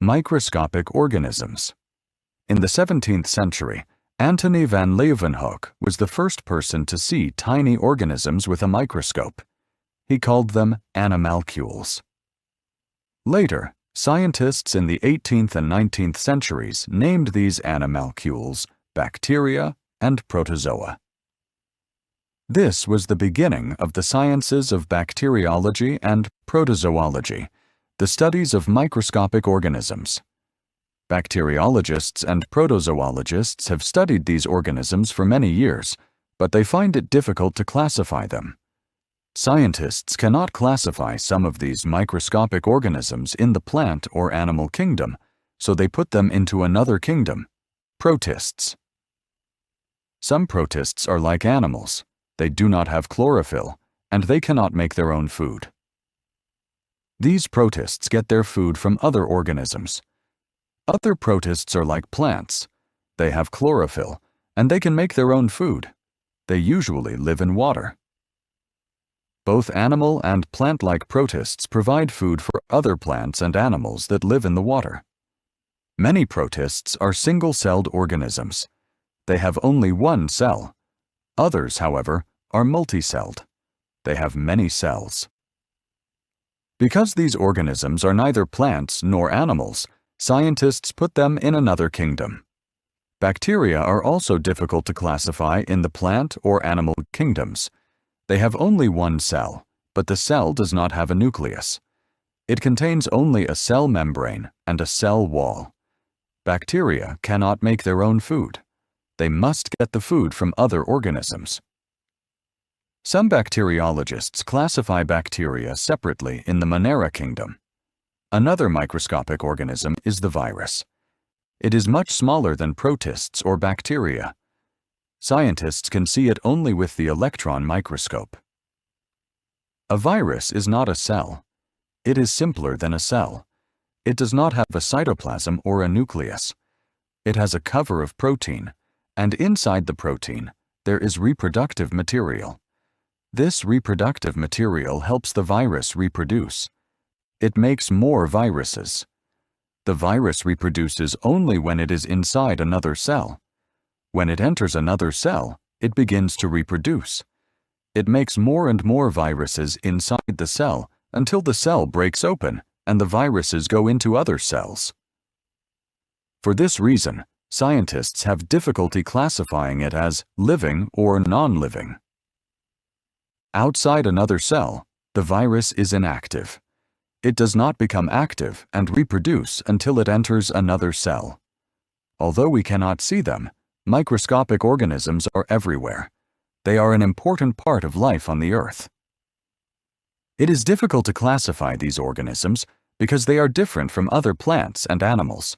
Microscopic organisms. In the 17th century, Antonie van Leeuwenhoek was the first person to see tiny organisms with a microscope. He called them animalcules. Later, scientists in the 18th and 19th centuries named these animalcules bacteria and protozoa. This was the beginning of the sciences of bacteriology and protozoology, the studies of microscopic organisms. Bacteriologists and protozoologists have studied these organisms for many years, but they find it difficult to classify them. Scientists cannot classify some of these microscopic organisms in the plant or animal kingdom, so they put them into another kingdom, protists. Some protists are like animals. They do not have chlorophyll, and they cannot make their own food. These protists get their food from other organisms. Other protists are like plants. They have chlorophyll, and they can make their own food. They usually live in water. Both animal and plant-like protists provide food for other plants and animals that live in the water. Many protists are single-celled organisms. They have only one cell. Others, however, are multicelled. They have many cells. Because these organisms are neither plants nor animals, scientists put them in another kingdom. Bacteria are also difficult to classify in the plant or animal kingdoms. They have only one cell, but the cell does not have a nucleus. It contains only a cell membrane and a cell wall. Bacteria cannot make their own food. They must get the food from other organisms. Some bacteriologists classify bacteria separately in the Onlara kingdom. Another microscopic organism is the virus. It is much smaller than protists or bacteria. Scientists can see it only with the electron microscope. A virus is not a cell. It is simpler than a cell. It does not have a cytoplasm or a nucleus. It has a cover of protein, and inside the protein, there is reproductive material. This reproductive material helps the virus reproduce. It makes more viruses. The virus reproduces only when it is inside another cell. When it enters another cell, it begins to reproduce. It makes more and more viruses inside the cell until the cell breaks open and the viruses go into other cells. For this reason, scientists have difficulty classifying it as living or non-living. Outside another cell, the virus is inactive. It does not become active and reproduce until it enters another cell. Although we cannot see them, microscopic organisms are everywhere. They are an important part of life on the Earth. It is difficult to classify these organisms because they are different from other plants and animals.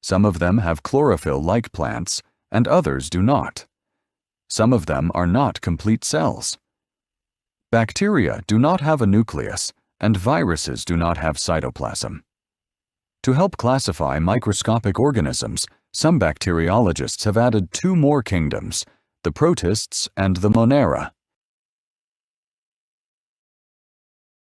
Some of them have chlorophyll like plants, and others do not. Some of them are not complete cells. Bacteria do not have a nucleus, and viruses do not have cytoplasm. To help classify microscopic organisms, some bacteriologists have added two more kingdoms, the protists and the Onlara.